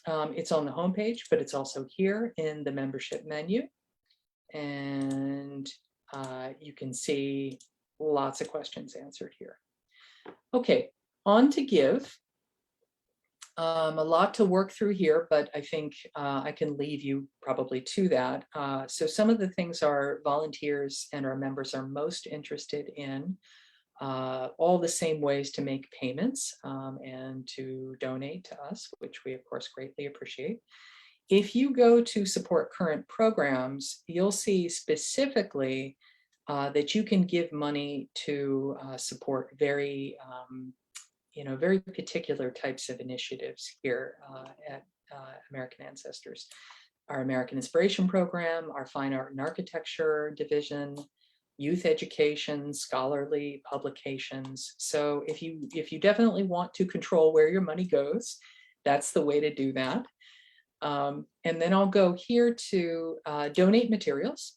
It's on the homepage, but it's also here in the membership menu. And you can see lots of questions answered here. Okay, on to give. A lot to work through here, but I think I can leave you probably to that. So some of the things our volunteers and our members are most interested in, all the same ways to make payments and to donate to us, which we of course greatly appreciate. If you go to support current programs, you'll see specifically that you can give money to support very very particular types of initiatives here at American Ancestors. Our American Inspiration Program, our Fine Art and Architecture Division, youth education, scholarly publications. So if you definitely want to control where your money goes, that's the way to do that. And then I'll go here to donate materials.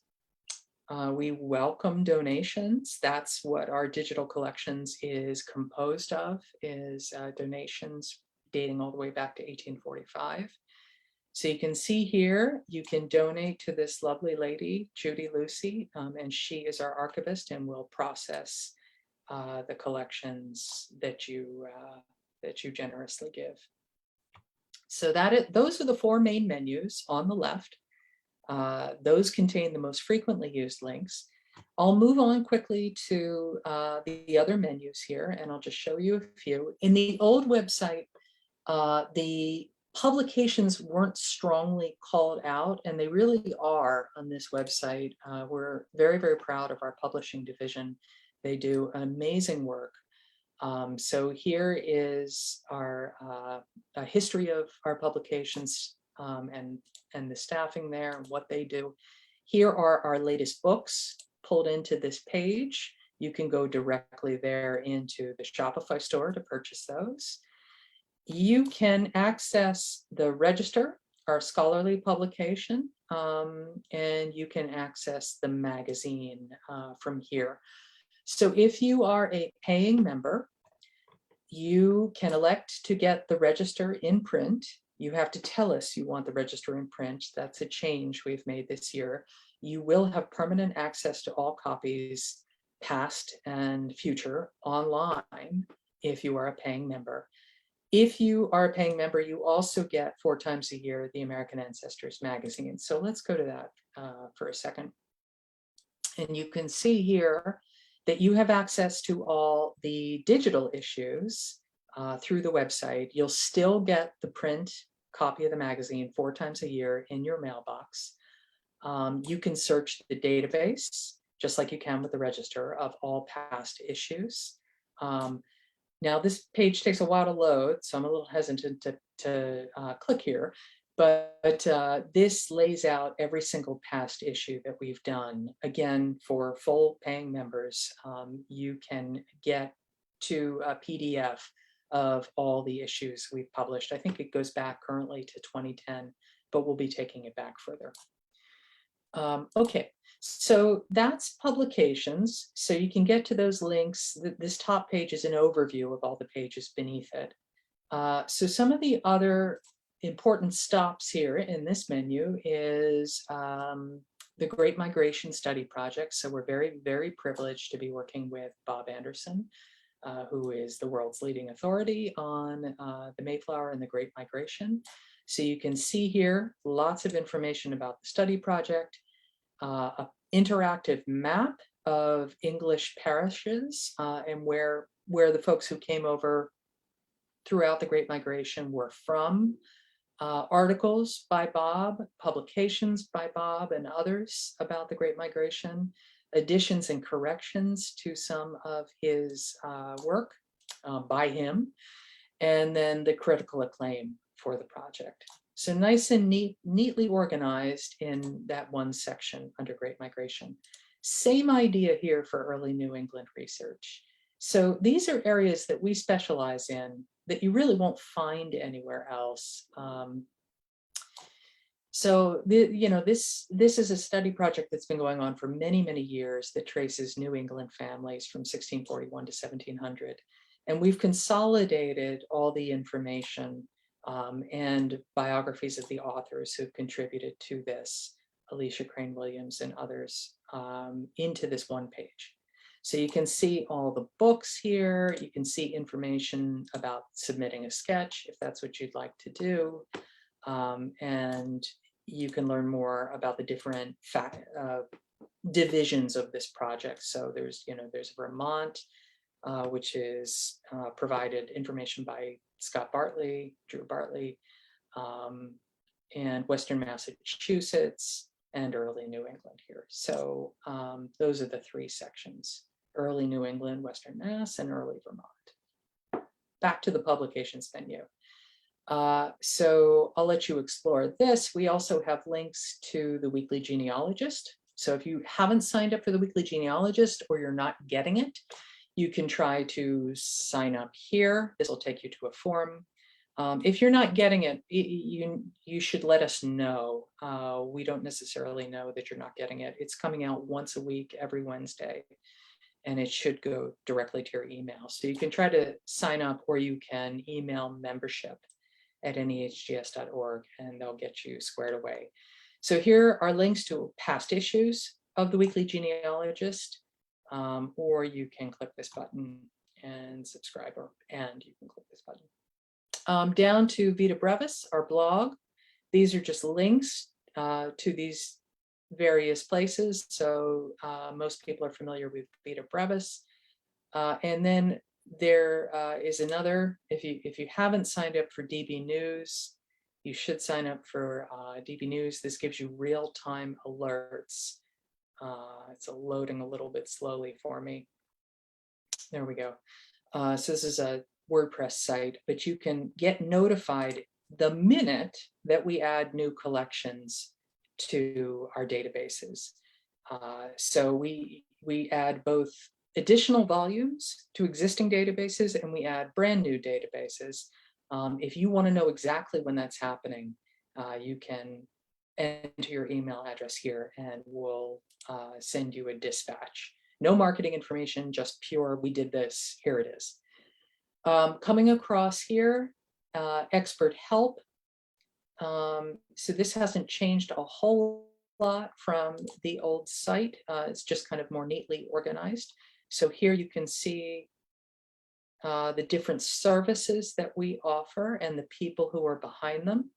We welcome donations. That's what our digital collections is composed of, is donations dating all the way back to 1845. So you can see here, you can donate to this lovely lady, Judy Lucy, and she is our archivist and will process the collections that you generously give. So those are the four main menus on the left. Those contain the most frequently used links. I'll move on quickly to the other menus here, and I'll just show you a few. In the old website, the Publications weren't strongly called out, and they really are on this website. We're very, very proud of our publishing division. They do amazing work. So here is our a history of our publications, and the staffing there and what they do. Here are our latest books pulled into this page. You can go directly there into the Shopify store to purchase those. You can access the Register, our scholarly publication, and you can access the magazine from here. So if you are a paying member, you can elect to get the Register in print. You have to tell us you want the Register in print. That's a change we've made this year. You will have permanent access to all copies, past and future, online if you are a paying member. If you are a paying member, you also get 4 times a year the American Ancestors magazine. So let's go to that for a second. And you can see here that you have access to all the digital issues through the website. You'll still get the print copy of the magazine 4 times a year in your mailbox. You can search the database, just like you can with the Register, of all past issues. Now this page takes a while to load, so I'm a little hesitant to click here, but this lays out every single past issue that we've done. Again, for full paying members, you can get to a PDF of all the issues we've published. I think it goes back currently to 2010, but we'll be taking it back further. Okay, so that's publications. So you can get to those links. This top page is an overview of all the pages beneath it. So some of the other important stops here in this menu is the Great Migration Study Project. So we're very, very privileged to be working with Bob Anderson, who is the world's leading authority on the Mayflower and the Great Migration. So you can see here lots of information about the study project, an interactive map of English parishes and where the folks who came over throughout the Great Migration were from, articles by Bob, publications by Bob and others about the Great Migration, additions and corrections to some of his work by him, and then the critical acclaim for the project. So nice and neatly organized in that one section under Great Migration. Same idea here for early New England research. So these are areas that we specialize in that you really won't find anywhere else. So this is a study project that's been going on for many, many years that traces New England families from 1641 to 1700. And we've consolidated all the information and biographies of the authors who've contributed to this, Alicia Crane Williams and others, into this one page. So you can see all the books here. You can see information about submitting a sketch if that's what you'd like to do. And you can learn more about the different divisions of this project. So there's Vermont, which is provided information by Scott Bartley, Drew Bartley, and Western Massachusetts and early New England here. So those are the 3 sections: early New England, Western Mass, and early Vermont. Back to the publications menu. So I'll let you explore this. We also have links to the weekly genealogist. So if you haven't signed up for the weekly genealogist or you're not getting it, you can try to sign up here. This will take you to a form. If you're not getting it, you should let us know. We don't necessarily know that you're not getting it. It's coming out once a week, every Wednesday, and it should go directly to your email. So you can try to sign up, or you can email membership@nehgs.org and they'll get you squared away. So here are links to past issues of the Weekly Genealogist, or you can click this button and subscribe, and you can click this button. Down to Vita Brevis, our blog. These are just links to these various places. So most people are familiar with Vita Brevis. And then there is another, if you haven't signed up for DB News, You should sign up for DB News. This gives you real-time alerts. It's loading a little bit slowly for me. There we go. So this is a WordPress site, but you can get notified the minute that we add new collections to our databases. So we add both additional volumes to existing databases, and we add brand new databases. If you want to know exactly when that's happening, you can enter your email address here and we'll send you a dispatch. No marketing information, just pure, we did this, here it is. Coming across here, expert help. So this hasn't changed a whole lot from the old site. It's just kind of more neatly organized. So here you can see the different services that we offer and the people who are behind them.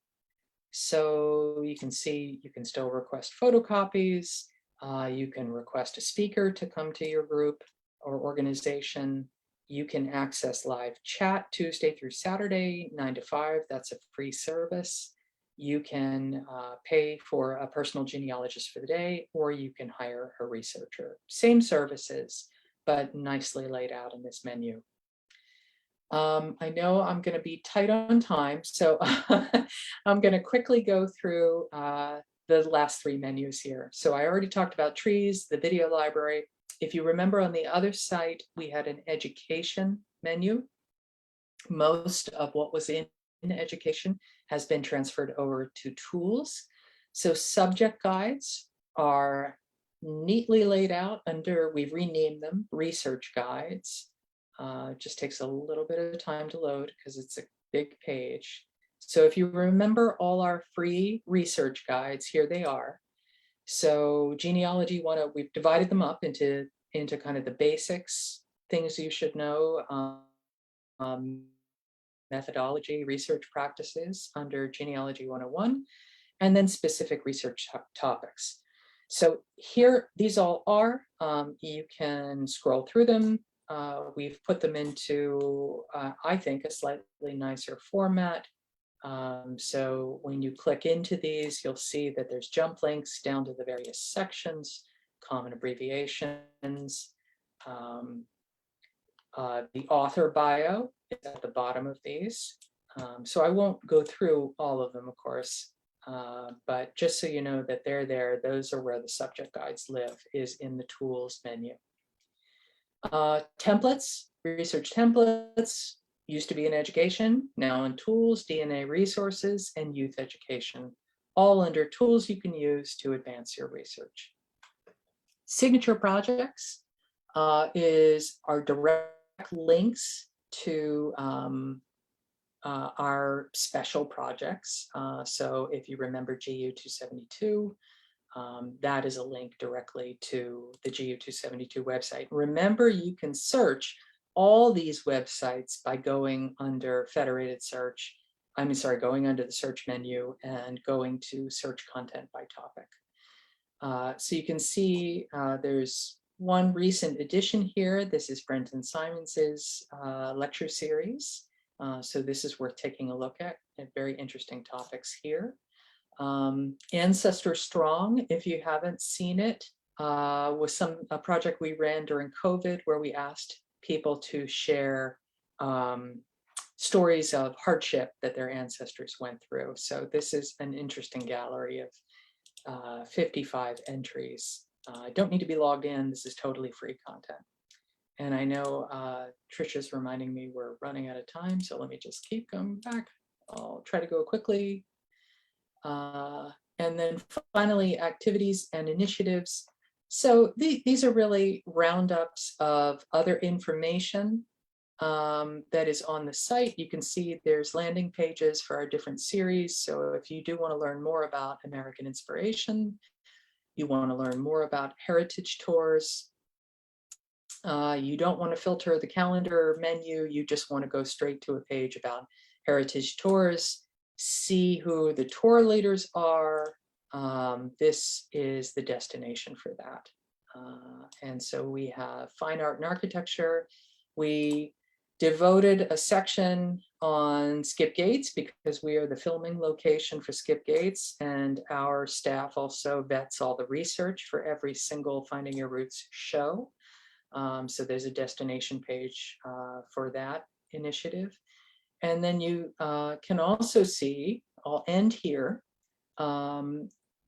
So you can see you can still request photocopies. You can request a speaker to come to your group or organization. You can access live chat Tuesday through Saturday, 9 to 5. That's a free service. You can pay for a personal genealogist for the day, or you can hire a researcher. Same services, but nicely laid out in this menu. I know I'm going to be tight on time, so I'm going to quickly go through the last three menus here. So I already talked about trees, the video library. If you remember on the other site, we had an education menu. Most of what was in education has been transferred over to tools. So subject guides are neatly laid out under, we've renamed them research guides. It just takes a little bit of time to load because it's a big page. So if you remember all our free research guides, here they are. So genealogy we've divided them up into kind of the basics, things you should know, methodology, research practices under Genealogy 101, and then specific research topics. So here, these all are, you can scroll through them. We've put them into, I think, a slightly nicer format. So when you click into these, you'll see that there's jump links down to the various sections, common abbreviations. The author bio is at the bottom of these. So I won't go through all of them, of course, but just so you know that they're there, those are where the subject guides live, is in the tools menu. Templates, research templates, used to be in education, now in tools, DNA resources, and youth education, all under tools you can use to advance your research. Signature projects is our direct links to our special projects. So if you remember GU 272, that is a link directly to the GU 272 website. Remember, you can search all these websites by going under Federated Search. Going under the search menu and going to search content by topic. So you can see there's one recent addition here. This is Brenton Simons's lecture series. So this is worth taking a look at very interesting topics here. Ancestor Strong, if you haven't seen it, was a project we ran during COVID where we asked people to share stories of hardship that their ancestors went through. So this is an interesting gallery of 55 entries. Don't need to be logged in. This is totally free content. And I know Trisha's reminding me we're running out of time, so let me just keep going back. I'll try to go quickly. And then finally, activities and initiatives. So these are really roundups of other information that is on the site. You can see there's landing pages for our different series. So if you do want to learn more about American Inspiration, you want to learn more about heritage tours, you don't want to filter the calendar menu, you just want to go straight to a page about heritage tours, see who the tour leaders are. This is the destination for that. And so we have fine art and architecture. We devoted a section on Skip Gates because we are the filming location for Skip Gates, and our staff also vets all the research for every single Finding Your Roots show. So there's a destination page for that initiative. And then you can also see, I'll end here,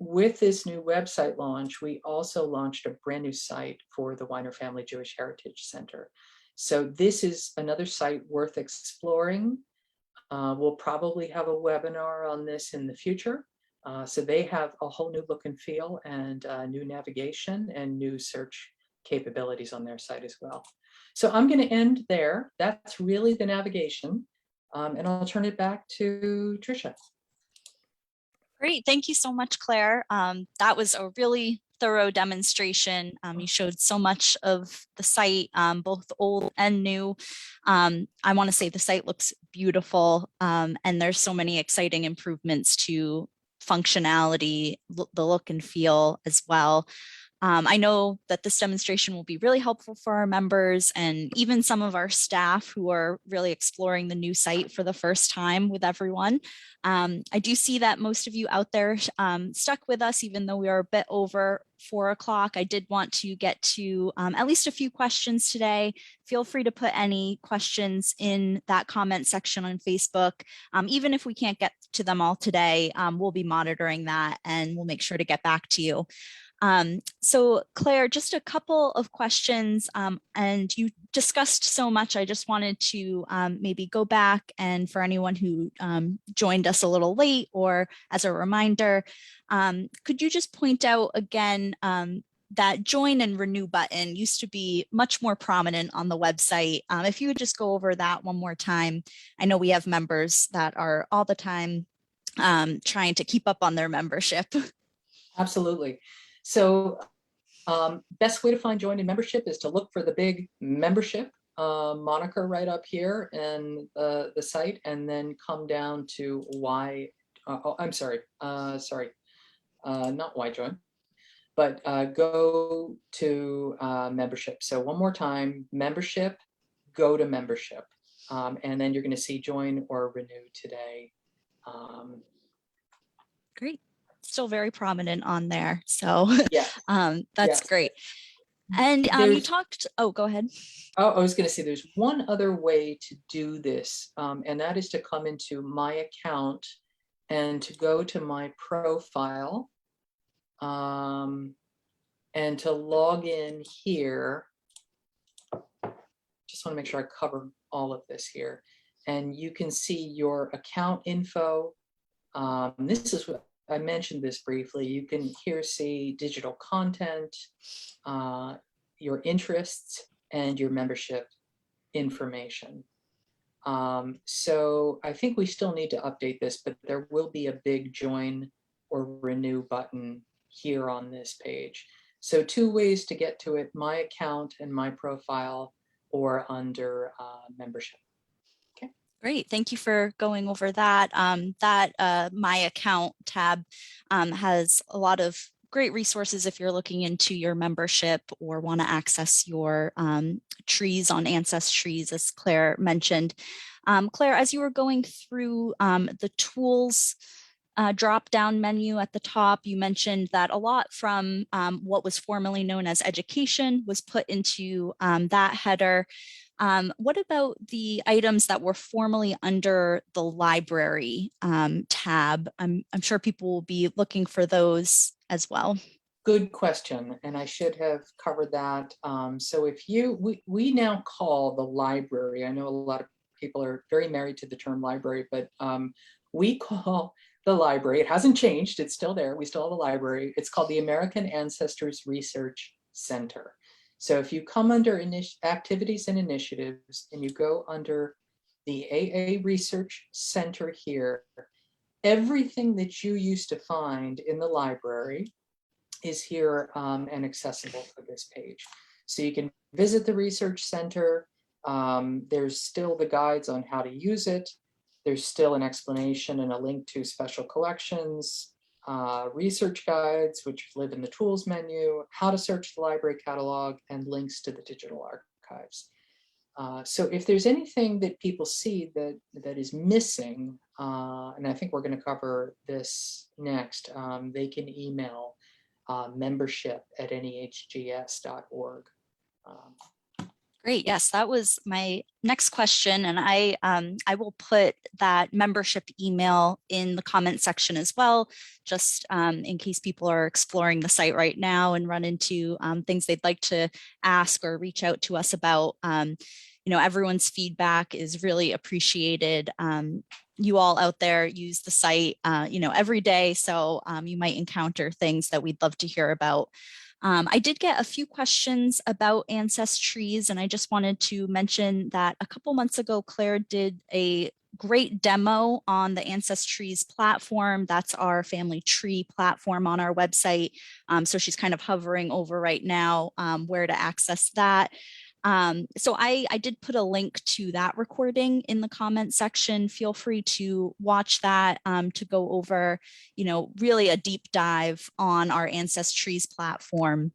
with this new website launch, we also launched a brand new site for the Weiner Family Jewish Heritage Center. So this is another site worth exploring. We'll probably have a webinar on this in the future. So they have a whole new look and feel, and new navigation and new search capabilities on their site as well. So I'm going to end there. That's really the navigation. And I'll turn it back to Tricia. Great, thank you so much, Claire. That was a really thorough demonstration. You showed so much of the site, both old and new. I want to say the site looks beautiful, and there's so many exciting improvements to functionality, the look and feel as well. I know that this demonstration will be really helpful for our members and even some of our staff who are really exploring the new site for the first time with everyone. I do see that most of you out there stuck with us, even though we are a bit over 4 o'clock. I did want to get to at least a few questions today. Feel free to put any questions in that comment section on Facebook. Even if we can't get to them all today, we'll be monitoring that and we'll make sure to get back to you. So Claire, just a couple of questions, and you discussed so much. I just wanted to maybe go back, and for anyone who joined us a little late or as a reminder, could you just point out again that join and renew button used to be much more prominent on the website. If you would just go over that one more time. I know we have members that are all the time trying to keep up on their membership. Absolutely. So best way to find join and membership is to look for the big membership moniker right up here in the site, and then come down to why, I'm sorry, not why join, but go to membership. So one more time, membership, go to membership, and then you're going to see join or renew today. Great. Still very prominent on there. So yeah, that's great. And you talked, oh, go ahead. Oh, I was going to say there's one other way to do this, and that is to come into my account and to go to my profile and to log in here. Just want to make sure I cover all of this here. And you can see your account info. This is what I mentioned this briefly. You can here see digital content, your interests, and your membership information. So I think we still need to update this, but there will be a big join or renew button here on this page. So 2 ways to get to it: my account and my profile, or under membership. Great, thank you for going over that. My account tab has a lot of great resources if you're looking into your membership or want to access your trees on Ancestries, as Claire mentioned. Claire, as you were going through the tools drop-down menu at the top, you mentioned that a lot from what was formerly known as education was put into that header. What about the items that were formerly under the library tab? I'm sure people will be looking for those as well. Good question, and I should have covered that. So if we now call the library, I know a lot of people are very married to the term library, but we call the library, it hasn't changed, it's still there, we still have a library. It's called the American Ancestors Research Center. So if you come under activities and initiatives and you go under the AA Research Center here, everything that you used to find in the library is here and accessible for this page. So you can visit the Research Center. There's still the guides on how to use it. There's still an explanation and a link to special collections, research guides, which live in the tools menu, how to search the library catalog, and links to the digital archives. So if there's anything that people see that is missing, and I think we're going to cover this next, they can email membership@nehgs.org. Great. Yes, that was my next question. And I will put that membership email in the comment section as well, just in case people are exploring the site right now and run into things they'd like to ask or reach out to us about. Everyone's feedback is really appreciated. You all out there use the site, every day. So you might encounter things that we'd love to hear about. I did get a few questions about ancestries, and I just wanted to mention that a couple months ago, Claire did a great demo on the Ancestries platform. That's our family tree platform on our website. So she's kind of hovering over right now where to access that. So I did put a link to that recording in the comment section. Feel free to watch that to go over, really a deep dive on our Ancestries platform.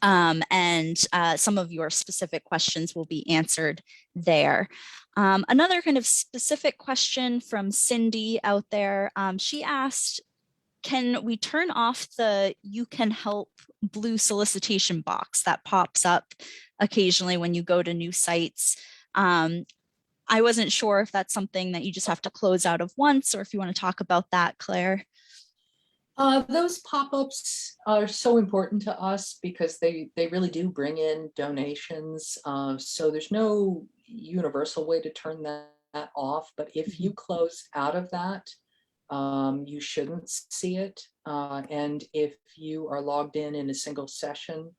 And some of your specific questions will be answered there. Another kind of specific question from Cindy out there. She asked, can we turn off the "you can help" blue solicitation box that pops up occasionally when you go to new sites? I wasn't sure if that's something that you just have to close out of once, or if you want to talk about that, Claire. Those pop-ups are so important to us because they really do bring in donations. So there's no universal way to turn that off. But if you close out of that, you shouldn't see it. And if you are logged in a single session,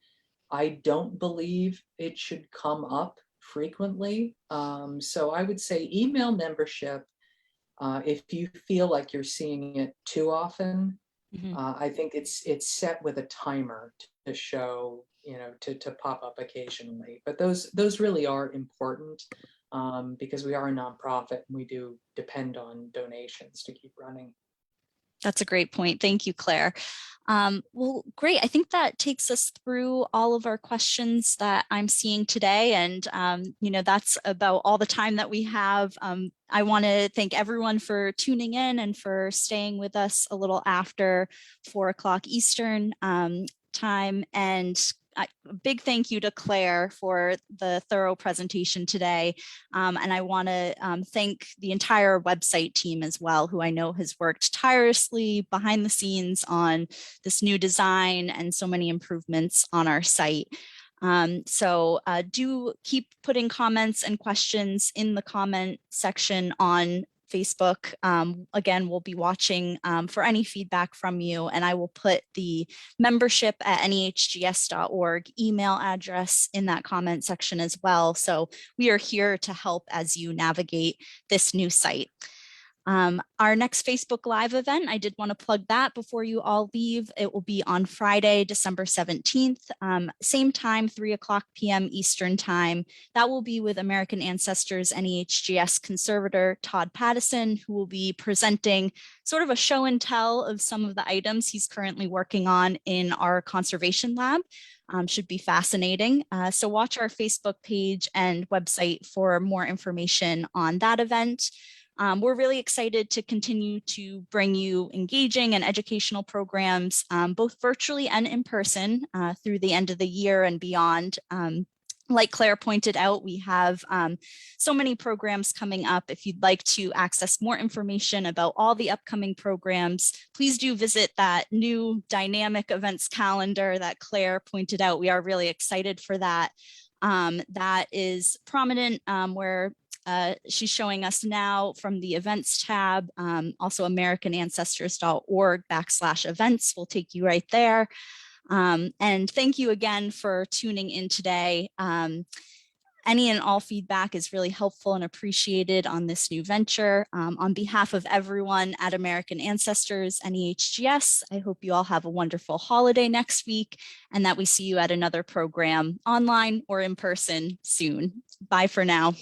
I don't believe it should come up frequently. So I would say email membership if you feel like you're seeing it too often. I think it's set with a timer to show, to pop up occasionally. But those really are important because we are a nonprofit and we do depend on donations to keep running. That's a great point. Thank you, Claire. Well, great. I think that takes us through all of our questions that I'm seeing today. And, that's about all the time that we have. I want to thank everyone for tuning in and for staying with us a little after 4 o'clock Eastern time. And a big thank you to Claire for the thorough presentation today. And I want to thank the entire website team as well, who I know has worked tirelessly behind the scenes on this new design and so many improvements on our site. So do keep putting comments and questions in the comment section on Facebook. Again, we'll be watching for any feedback from you, and I will put the membership@nehgs.org email address in that comment section as well. So we are here to help as you navigate this new site. Our next Facebook Live event, I did want to plug that before you all leave. It will be on Friday, December 17th, same time, 3 o'clock p.m. Eastern time. That will be with American Ancestors NEHGS conservator Todd Patterson, who will be presenting sort of a show and tell of some of the items he's currently working on in our conservation lab. Should be fascinating. So watch our Facebook page and website for more information on that event. We're really excited to continue to bring you engaging and educational programs, both virtually and in person through the end of the year and beyond. Like Claire pointed out, we have so many programs coming up. If you'd like to access more information about all the upcoming programs, please do visit that new dynamic events calendar that Claire pointed out. We are really excited for that. That is prominent where she's showing us now from the events tab. Also americanancestors.org/events will take you right there. And thank you again for tuning in today. Any and all feedback is really helpful and appreciated on this new venture. On behalf of everyone at American Ancestors NEHGS, I hope you all have a wonderful holiday next week and that we see you at another program online or in person soon. Bye for now.